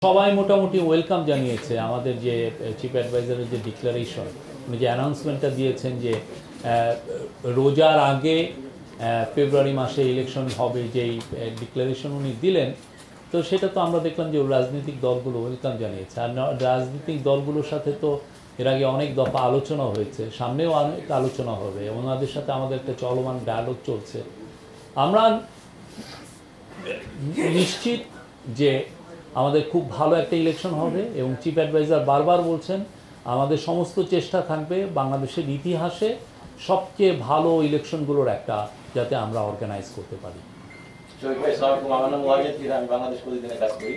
সবাই মোটামুটি ওয়েলকাম জানিয়েছে আমাদের যে চিফ অ্যাডভাইজারের যে ডিক্লারেশন, উনি যে অ্যানাউন্সমেন্টটা দিয়েছেন যে রোজার আগে ফেব্রুয়ারি মাসে ইলেকশন হবে, যেই ডিক্লারেশন উনি দিলেন, তো সেটা তো আমরা দেখলাম যে রাজনৈতিক দলগুলো ওয়েলকাম জানিয়েছে। আর রাজনৈতিক দলগুলোর সাথে তো এর আগে অনেক দফা আলোচনা হয়েছে, সামনেও অনেক আলোচনা হবে, ওনাদের সাথে আমাদের একটা চলমান ডায়ালগ চলছে। আমরা নিশ্চিত যে আমাদের খুব ভালো একটা ইলেকশন হবে এবং চিফ অ্যাডভাইজার বারবার বলছেন আমাদের সমস্ত চেষ্টা থাকবে বাংলাদেশের ইতিহাসে সবচেয়ে ভালো ইলেকশনগুলোর একটা যাতে আমরা অর্গানাইজ করতে পারি। আমি বাংলাদেশ প্রতিদিনে কাজ করি।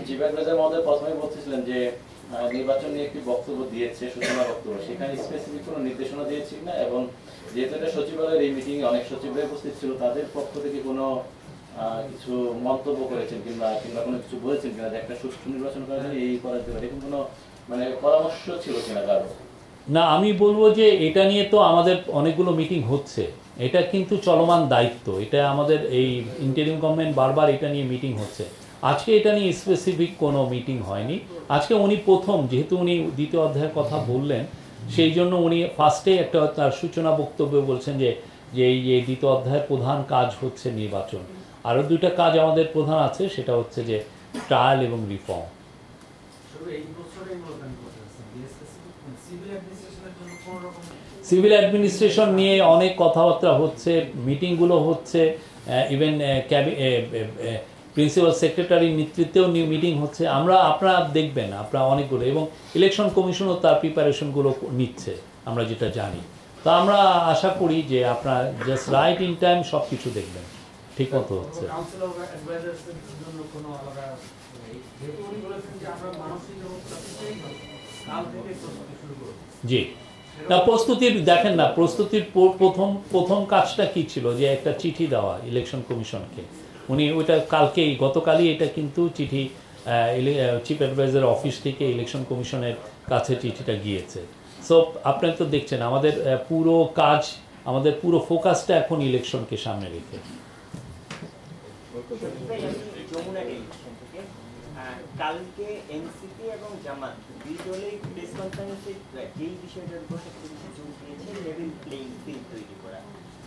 চিফ অ্যাডভাইজার মহোদয় প্রথমেই বলতেছিলেন যে নির্বাচন নিয়ে একটি বক্তব্য দিয়েছে, সূচনা বক্তব্য, সেখানে স্পেসিফিক কোনো নির্দেশনা দিয়েছি না, এবং যেহেতু এটা সচিবালয়ের এই মিটিং অনেক সচিবরা উপস্থিত ছিল, তাদের পক্ষ থেকে কোনো কিছু মন্তব্য করেছেন কিংবা কোনো কিছু বলেছেন কিনা যে একটা সুষ্ঠু নির্বাচন করার জন্য এই করা যেতে পারে, এরকম কোনো মানে পরামর্শ ছিল কিনা কারো? না, আমি বলবো যে এটা নিয়ে তো আমাদের অনেকগুলো মিটিং হচ্ছে, এটা কিন্তু চলমান দায়িত্ব, এটা আমাদের এই ইন্টারিম গভর্নমেন্ট বারবার এটা নিয়ে মিটিং হচ্ছে। আজকে এটা নিয়ে স্পেসিফিক কোনো মিটিং হয়নি। আজকে উনি প্রথম, যেহেতু উনি দ্বিতীয় অধ্যায়ের কথা বললেন, সেই জন্য উনি ফার্স্টে একটা তার সূচনা বক্তব্যে বলছেন যে এই দ্বিতীয় অধ্যায়ের প্রধান কাজ হচ্ছে নির্বাচন। আরও দুইটা কাজ আমাদের প্রধান আছে, সেটা হচ্ছে যে ট্রায়াল এবং রিফর্ম। সিভিল অ্যাডমিনিস্ট্রেশন নিয়ে অনেক কথাবার্তা হচ্ছে, মিটিংগুলো হচ্ছে, ইভেন প্রিন্সিপাল সেক্রেটারির নেতৃত্বেও মিটিং হচ্ছে। আপনারা দেখবেন, আপনারা অনেকগুলো, এবং ইলেকশন কমিশনও তার প্রিপারেশনগুলো নিচ্ছে আমরা যেটা জানি। তো আমরা আশা করি যে আপনারা জাস্ট রাইট ইন টাইম সব কিছু দেখবেন, ঠিক মতো হচ্ছে। জি, না প্রস্তুতির দেখেন না, প্রস্তুতির প্রথম কাজটা কি ছিল, যে একটা চিঠি দেওয়া ইলেকশন কমিশনকে। উনি ওইটা গতকালই এটা কিন্তু চিঠি চিফ অ্যাডভাইজার অফিস থেকে ইলেকশন কমিশনের কাছে চিঠিটা গিয়েছে। সো আপনারা তো দেখছেন আমাদের পুরো কাজ, আমাদের পুরো ফোকাসটা এখন ইলেকশনকে সামনে রেখে। কালকে এনসিপি এবং জামাত দুই দলেই প্রেস কনফারেন্সে যেই বিষয়টার উপর সবচেয়ে বেশি জোর দিয়েছে লেভেল প্লেইং ফিল্ড তৈরি করা,